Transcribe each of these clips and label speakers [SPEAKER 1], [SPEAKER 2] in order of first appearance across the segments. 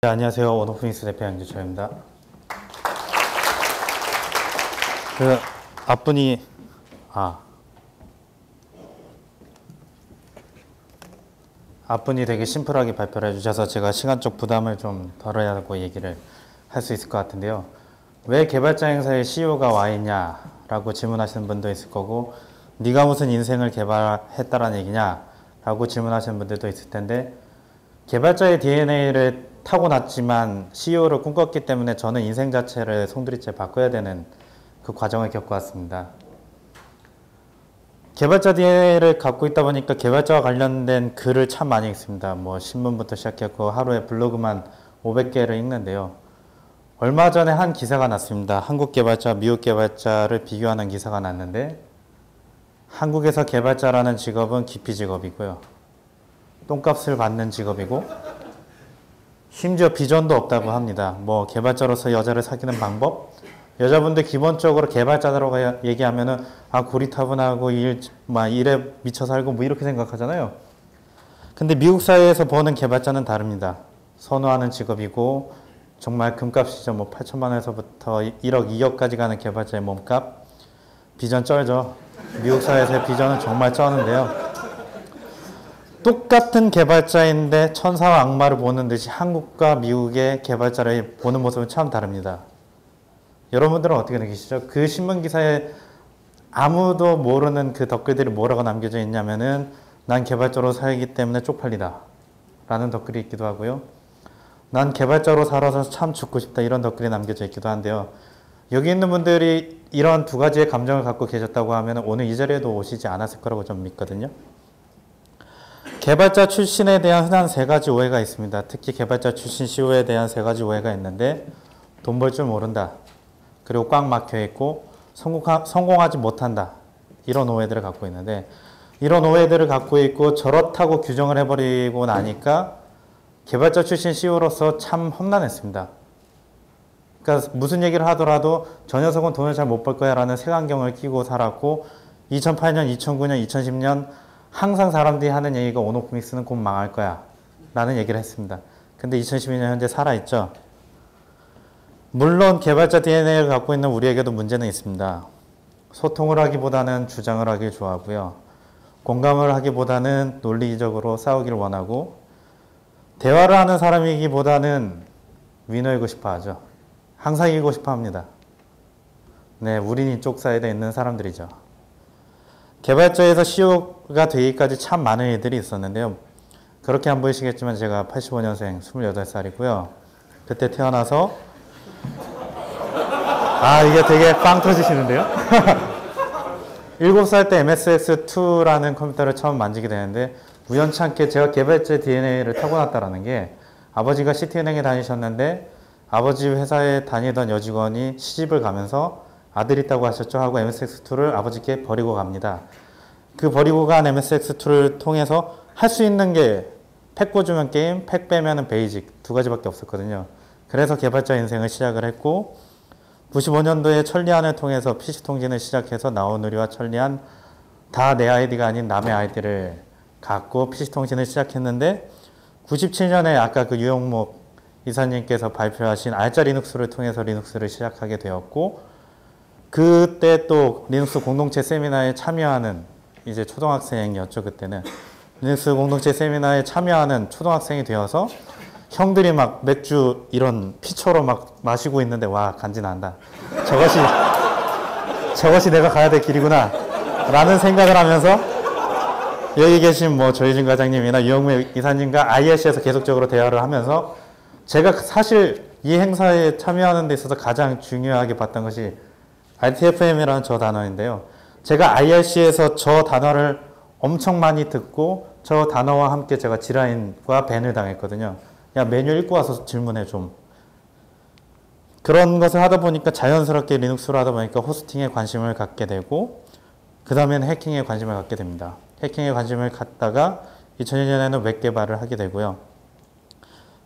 [SPEAKER 1] 네, 안녕하세요. 원오프닉스 대표 양주철입니다. 그 앞분이 앞분이 되게 심플하게 발표를 해주셔서 제가 시간적 부담을 좀 덜어야하고 얘기를 할 수 있을 것 같은데요. 왜 개발자 행사에 CEO가 와 있냐라고 질문하시는 분도 있을 거고, 네가 무슨 인생을 개발했다라는 얘기냐라고 질문하시는 분들도 있을 텐데, 개발자의 DNA를 타고났지만 CEO를 꿈꿨기 때문에 저는 인생 자체를 송두리째 바꿔야 되는 그 과정을 겪어왔습니다. 개발자 DNA를 갖고 있다 보니까 개발자와 관련된 글을 참 많이 읽습니다. 뭐 신문부터 시작했고 하루에 블로그만 500개를 읽는데요. 얼마 전에 한 기사가 났습니다. 한국 개발자, 미국 개발자를 비교하는 기사가 났는데, 한국에서 개발자라는 직업은 기피 직업이고요. 똥값을 받는 직업이고, 심지어 비전도 없다고 합니다. 뭐 개발자로서 여자를 사귀는 방법? 여자분들 기본적으로 개발자라고 얘기하면은 고리타분하고 일에 미쳐 살고 뭐 이렇게 생각하잖아요. 근데 미국 사회에서 보는 개발자는 다릅니다. 선호하는 직업이고, 정말 금값이죠. 뭐 8천만 원에서부터 1억, 2억까지 가는 개발자의 몸값. 비전 쩔죠. 미국 사회에서의 비전은 정말 쩌는데요. 똑같은 개발자인데 천사와 악마를 보는 듯이 한국과 미국의 개발자를 보는 모습은 참 다릅니다. 여러분들은 어떻게 느끼시죠? 그 신문기사에 아무도 모르는 그 댓글들이 뭐라고 남겨져 있냐면은, 난 개발자로 살기 때문에 쪽팔리다 라는 댓글이 있기도 하고요. 난 개발자로 살아서 참 죽고 싶다 이런 댓글이 남겨져 있기도 한데요. 여기 있는 분들이 이런 두 가지의 감정을 갖고 계셨다고 하면 오늘 이 자리에도 오시지 않았을 거라고 좀 믿거든요. 개발자 출신에 대한 흔한 세 가지 오해가 있습니다. 특히 개발자 출신 CEO에 대한 세 가지 오해가 있는데, 돈 벌 줄 모른다, 그리고 꽉 막혀 있고 성공하지 못한다, 이런 오해들을 갖고 있는데, 이런 오해들을 갖고 있고 저렇다고 규정을 해버리고 나니까 개발자 출신 CEO로서 참 험난했습니다. 그러니까 무슨 얘기를 하더라도 저 녀석은 돈을 잘 못 벌 거야 라는 색안경을 끼고 살았고, 2008년, 2009년, 2010년 항상 사람들이 하는 얘기가 온오프닉스는 곧 망할 거야 라는 얘기를 했습니다. 근데 2012년 현재 살아있죠. 물론 개발자 DNA를 갖고 있는 우리에게도 문제는 있습니다. 소통을 하기보다는 주장을 하길 좋아하고요. 공감을 하기보다는 논리적으로 싸우기를 원하고, 대화를 하는 사람이기보다는 위너이고 싶어 하죠. 항상 이기고 싶어 합니다. 네, 우린 이쪽 사이드에 있는 사람들이죠. 개발자에서 CEO가 되기까지 참 많은 일들이 있었는데요. 그렇게 안 보이시겠지만 제가 85년생 28살이고요. 그때 태어나서 이게 되게 빵 터지시는데요. 7살 때 MSX2라는 컴퓨터를 처음 만지게 되는데, 우연찮게 제가 개발자 DNA를 타고났다라는 게, 아버지가 시티은행에 다니셨는데 아버지 회사에 다니던 여직원이 시집을 가면서 아들 있다고 하셨죠 하고 MSX2를 아버지께 버리고 갑니다. 그 버리고 간 MSX2를 통해서 할 수 있는 게 팩 꽂으면 게임, 팩 빼면은 베이직 두 가지밖에 없었거든요. 그래서 개발자 인생을 시작을 했고, 95년도에 천리안을 통해서 PC통신을 시작해서 나우누리와 천리안 다 내 아이디가 아닌 남의 아이디를 갖고 PC통신을 시작했는데, 97년에 아까 그 유영목 이사님께서 발표하신 알짜 리눅스를 통해서 리눅스를 시작하게 되었고, 그때 또 리눅스 공동체 세미나에 참여하는 이제 초등학생이었죠. 그때는 리눅스 공동체 세미나에 참여하는 초등학생이 되어서 형들이 막 맥주 이런 피처로 막 마시고 있는데, 와 간지난다, 저것이 내가 가야 될 길이구나 라는 생각을 하면서, 여기 계신 뭐 조혜진 과장님이나 유영무 이사님과 IRC에서 계속적으로 대화를 하면서, 제가 사실 이 행사에 참여하는 데 있어서 가장 중요하게 봤던 것이 RTFM이라는 저 단어인데요. 제가 IRC에서 저 단어를 엄청 많이 듣고 저 단어와 함께 제가 지라인과 밴을 당했거든요. 야, 매뉴얼 읽고 와서 질문해 좀. 그런 것을 하다 보니까 자연스럽게 리눅스로 하다 보니까 호스팅에 관심을 갖게 되고, 그 다음에는 해킹에 관심을 갖게 됩니다. 해킹에 관심을 갖다가 2002년에는 웹 개발을 하게 되고요.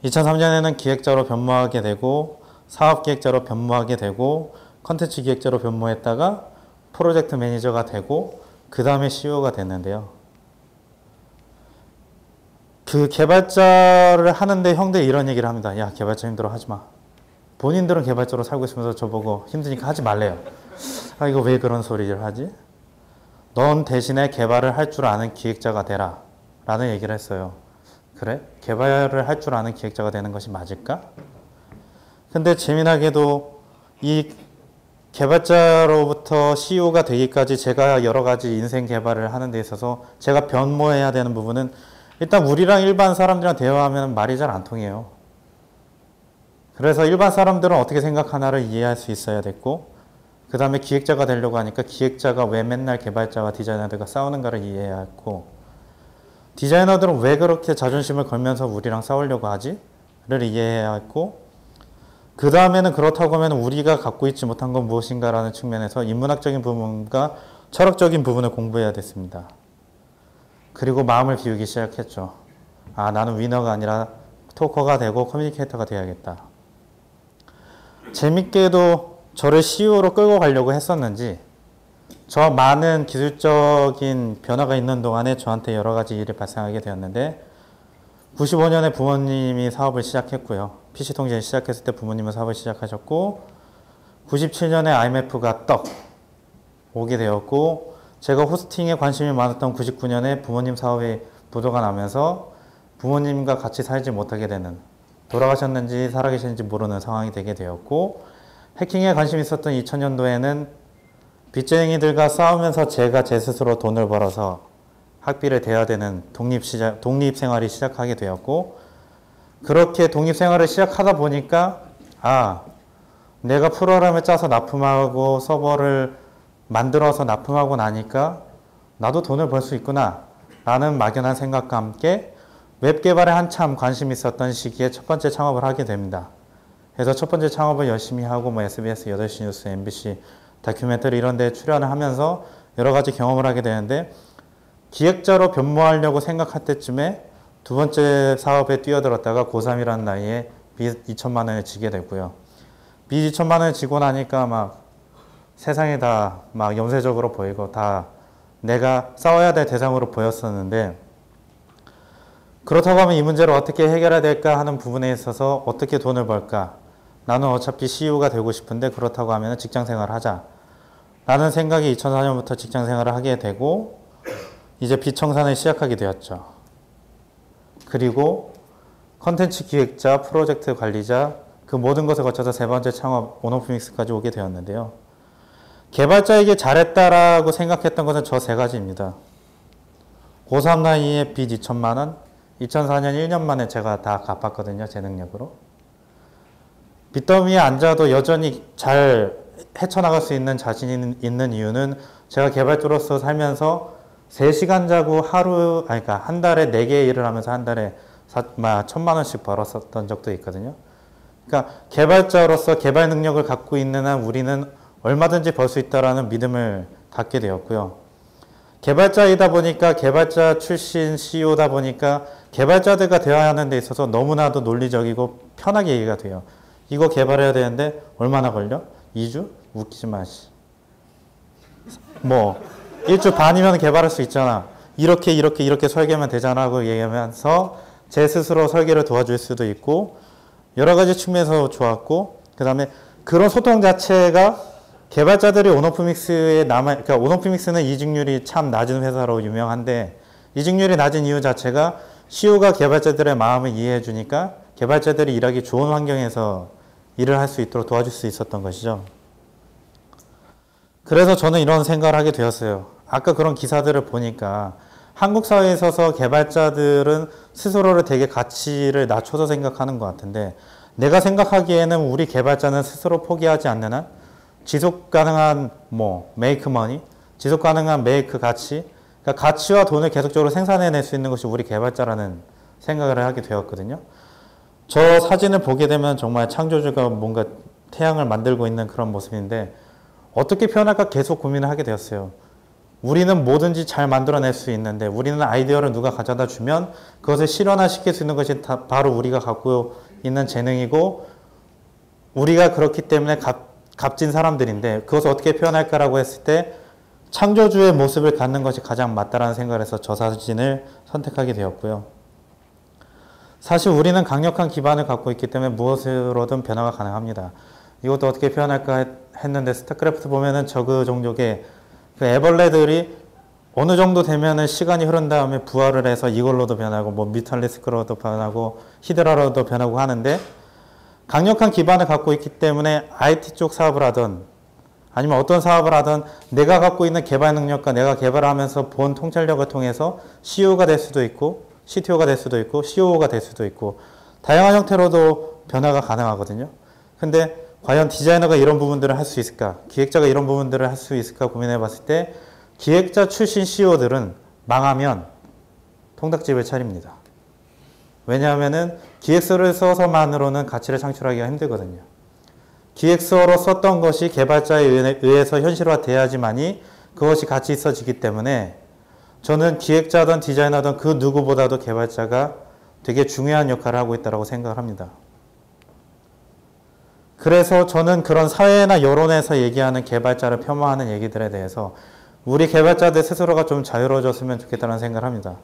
[SPEAKER 1] 2003년에는 기획자로 변모하게 되고, 사업기획자로 변모하게 되고, 컨텐츠 기획자로 변모했다가 프로젝트 매니저가 되고, 그 다음에 CEO가 됐는데요. 그 개발자를 하는데 형들이 이런 얘기를 합니다. 야, 개발자 힘들어 하지 마. 본인들은 개발자로 살고 있으면서 저보고 힘드니까 하지 말래요. 아, 이거 왜 그런 소리를 하지? 넌 대신에 개발을 할 줄 아는 기획자가 되라 라는 얘기를 했어요. 그래? 개발을 할 줄 아는 기획자가 되는 것이 맞을까? 근데 재미나게도 이 개발자로부터 CEO가 되기까지 제가 여러 가지 인생 개발을 하는 데 있어서 제가 변모해야 되는 부분은 일단 우리랑 일반 사람들이랑 대화하면 말이 잘 안 통해요. 그래서 일반 사람들은 어떻게 생각하나를 이해할 수 있어야 됐고, 그 다음에 기획자가 되려고 하니까 기획자가 왜 맨날 개발자와 디자이너들과 싸우는가를 이해해야 했고, 디자이너들은 왜 그렇게 자존심을 걸면서 우리랑 싸우려고 하지? 를 이해해야 했고, 그 다음에는 그렇다고 하면 우리가 갖고 있지 못한 건 무엇인가라는 측면에서 인문학적인 부분과 철학적인 부분을 공부해야 됐습니다. 그리고 마음을 비우기 시작했죠. 아, 나는 위너가 아니라 토커가 되고 커뮤니케이터가 되어야겠다. 재밌게도 저를 CEO로 끌고 가려고 했었는지 저 많은 기술적인 변화가 있는 동안에 저한테 여러 가지 일이 발생하게 되었는데, 95년에 부모님이 사업을 시작했고요. PC통신을 시작했을 때 부모님은 사업을 시작하셨고, 97년에 IMF가 떡 오게 되었고, 제가 호스팅에 관심이 많았던 99년에 부모님 사업에 부도가 나면서 부모님과 같이 살지 못하게 되는, 돌아가셨는지 살아계시는지 모르는 상황이 되게 되었고, 해킹에 관심이 있었던 2000년도에는 빚쟁이들과 싸우면서 제가 제 스스로 돈을 벌어서 학비를 대야 되는 독립생활이 시작하게 되었고, 그렇게 독립생활을 시작하다 보니까 아, 내가 프로그램을 짜서 납품하고 서버를 만들어서 납품하고 나니까 나도 돈을 벌 수 있구나 라는 막연한 생각과 함께 웹 개발에 한참 관심이 있었던 시기에 첫 번째 창업을 하게 됩니다. 그래서 첫 번째 창업을 열심히 하고 SBS 8시 뉴스, MBC 다큐멘터리 이런 데 출연을 하면서 여러 가지 경험을 하게 되는데, 기획자로 변모하려고 생각할 때쯤에 두 번째 사업에 뛰어들었다가 고3이라는 나이에 빚 2천만 원을 지게 되고요. 빚 2천만 원을 지고 나니까 막 세상이 다 막 염세적으로 보이고 다 내가 싸워야 될 대상으로 보였었는데, 그렇다고 하면 이 문제를 어떻게 해결해야 될까 하는 부분에 있어서 어떻게 돈을 벌까? 나는 어차피 CEO가 되고 싶은데 그렇다고 하면 직장 생활을 하자 라는 생각이 2004년부터 직장 생활을 하게 되고, 이제 비청산을 시작하게 되었죠. 그리고 컨텐츠 기획자, 프로젝트 관리자, 그 모든 것을 거쳐서 세 번째 창업 온오프믹스까지 오게 되었는데요. 개발자에게 잘했다라고 생각했던 것은 저 세 가지입니다. 고3 나이에 빚 2천만 원, 2004년 1년 만에 제가 다 갚았거든요. 제 능력으로. 빚더미에 앉아도 여전히 잘 헤쳐나갈 수 있는 자신이 있는 이유는 제가 개발자로서 살면서 3시간 자고 그러니까 한 달에 4개 일을 하면서 한 달에 1,000만 원씩 벌었었던 적도 있거든요. 그러니까 개발자로서 개발 능력을 갖고 있는 한 우리는 얼마든지 벌 수 있다라는 믿음을 갖게 되었고요. 개발자이다 보니까, 개발자 출신 CEO다 보니까 개발자들과 대화하는 데 있어서 너무나도 논리적이고 편하게 얘기가 돼요. 이거 개발해야 되는데 얼마나 걸려? 2주? 웃기지 마. 뭐 1주 반이면 개발할 수 있잖아. 이렇게 설계하면 되잖아 하고 얘기하면서 제 스스로 설계를 도와줄 수도 있고, 여러 가지 측면에서 좋았고, 그 다음에 그런 소통 자체가 개발자들이 온오프믹스에 그러니까 온오프믹스는 이직률이 참 낮은 회사로 유명한데, 이직률이 낮은 이유 자체가 CEO가 개발자들의 마음을 이해해 주니까 개발자들이 일하기 좋은 환경에서 일을 할 수 있도록 도와줄 수 있었던 것이죠. 그래서 저는 이런 생각을 하게 되었어요. 아까 그런 기사들을 보니까 한국 사회에 있어서 개발자들은 스스로를 되게 가치를 낮춰서 생각하는 것 같은데, 내가 생각하기에는 우리 개발자는 스스로 포기하지 않는 한 지속 가능한 메이크 머니, 지속 가능한 메이크 가치, 그러니까 가치와 돈을 계속적으로 생산해낼 수 있는 것이 우리 개발자라는 생각을 하게 되었거든요. 저 사진을 보게 되면 정말 창조주가 뭔가 태양을 만들고 있는 그런 모습인데, 어떻게 표현할까 계속 고민을 하게 되었어요. 우리는 뭐든지 잘 만들어낼 수 있는데, 우리는 아이디어를 누가 가져다 주면 그것을 실현화시킬 수 있는 것이 바로 우리가 갖고 있는 재능이고, 우리가 그렇기 때문에 값진 사람들인데, 그것을 어떻게 표현할까라고 했을 때 창조주의 모습을 갖는 것이 가장 맞다라는 생각을 해서 저 사진을 선택하게 되었고요. 사실 우리는 강력한 기반을 갖고 있기 때문에 무엇으로든 변화가 가능합니다. 이것도 어떻게 표현할까 했는데 스타크래프트 보면은 저그 종족의 그 애벌레들이 어느 정도 되면은 시간이 흐른 다음에 부활을 해서 이걸로도 변하고 뭐 뮤탈리스크로도 변하고 히드라로도 변하고 하는데 강력한 기반을 갖고 있기 때문에 IT 쪽 사업을 하든 아니면 어떤 사업을 하든 내가 갖고 있는 개발 능력과 내가 개발하면서 본 통찰력을 통해서 CEO가 될 수도 있고 CTO가 될 수도 있고 COO가 될 수도 있고 다양한 형태로도 변화가 가능하거든요. 근데 과연 디자이너가 이런 부분들을 할 수 있을까? 기획자가 이런 부분들을 할 수 있을까 고민해 봤을 때 기획자 출신 CEO들은 망하면 통닭집을 차립니다. 왜냐하면은 기획서를 써서만으로는 가치를 창출하기가 힘들거든요. 기획서로 썼던 것이 개발자에 의해서 현실화돼야지만이 그것이 가치 있어지기 때문에 저는 기획자든 디자이너든 그 누구보다도 개발자가 되게 중요한 역할을 하고 있다고 생각을 합니다. 그래서 저는 그런 사회나 여론에서 얘기하는 개발자를 폄하하는 얘기들에 대해서 우리 개발자들 스스로가 좀 자유로워졌으면 좋겠다는 생각을 합니다.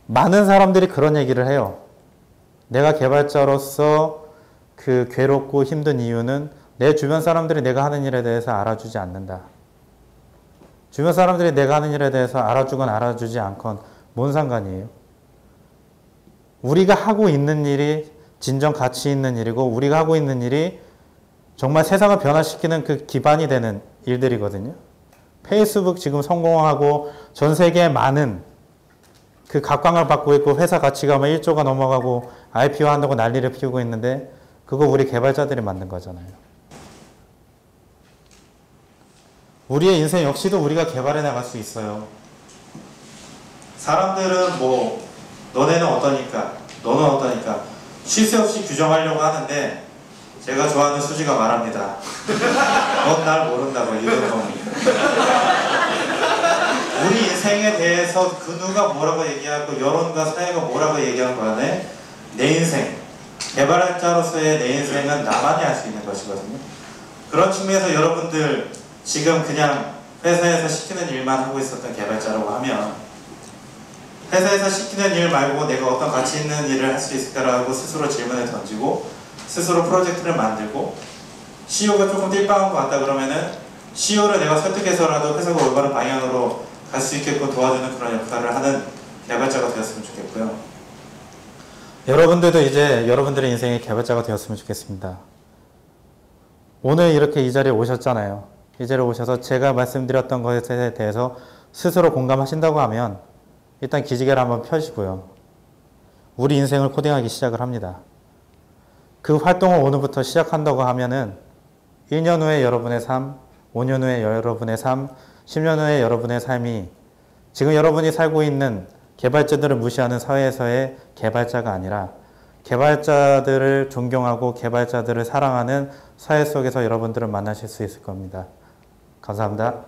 [SPEAKER 1] 많은 사람들이 그런 얘기를 해요. 내가 개발자로서 그 괴롭고 힘든 이유는 내 주변 사람들이 내가 하는 일에 대해서 알아주지 않는다. 주변 사람들이 내가 하는 일에 대해서 알아주건 알아주지 않건 뭔 상관이에요? 우리가 하고 있는 일이 진정 가치 있는 일이고 우리가 하고 있는 일이 정말 세상을 변화시키는 그 기반이 되는 일들이거든요. 페이스북 지금 성공하고 전 세계에 많은 그 각광을 받고 있고 회사 가치가 1조가 넘어가고 IPO 한다고 난리를 피우고 있는데 그거 우리 개발자들이 만든 거잖아요. 우리의 인생 역시도 우리가 개발해 나갈 수 있어요. 사람들은 뭐 너네는 어떠니까 너는 어떠니까 쉴 새 없이 규정하려고 하는데 제가 좋아하는 수지가 말합니다. 넌 날 모른다고 이런 놈이. 우리 인생에 대해서 그 누가 뭐라고 얘기하고 여론과 사회가 뭐라고 얘기하는 거네 내 인생 개발자로서의 내 인생은 나만이 알 수 있는 것이거든요. 그런 측면에서 여러분들 지금 그냥 회사에서 시키는 일만 하고 있었던 개발자라고 하면 회사에서 시키는 일 말고 내가 어떤 가치 있는 일을 할 수 있을까라고 스스로 질문을 던지고 스스로 프로젝트를 만들고 CEO가 조금 띨빵한 것 같다 그러면은 CEO를 내가 설득해서라도 회사가 올바른 방향으로 갈 수 있게끔 도와주는 그런 역할을 하는 개발자가 되었으면 좋겠고요. 여러분들도 이제 여러분들의 인생의 개발자가 되었으면 좋겠습니다. 오늘 이렇게 이 자리에 오셨잖아요. 이 자리에 오셔서 제가 말씀드렸던 것에 대해서 스스로 공감하신다고 하면 일단 기지개를 한번 펴시고요. 우리 인생을 코딩하기 시작을 합니다. 그 활동을 오늘부터 시작한다고 하면은 1년 후에 여러분의 삶, 5년 후에 여러분의 삶, 10년 후에 여러분의 삶이 지금 여러분이 살고 있는 개발자들을 무시하는 사회에서의 개발자가 아니라 개발자들을 존경하고 개발자들을 사랑하는 사회 속에서 여러분들을 만나실 수 있을 겁니다. 감사합니다.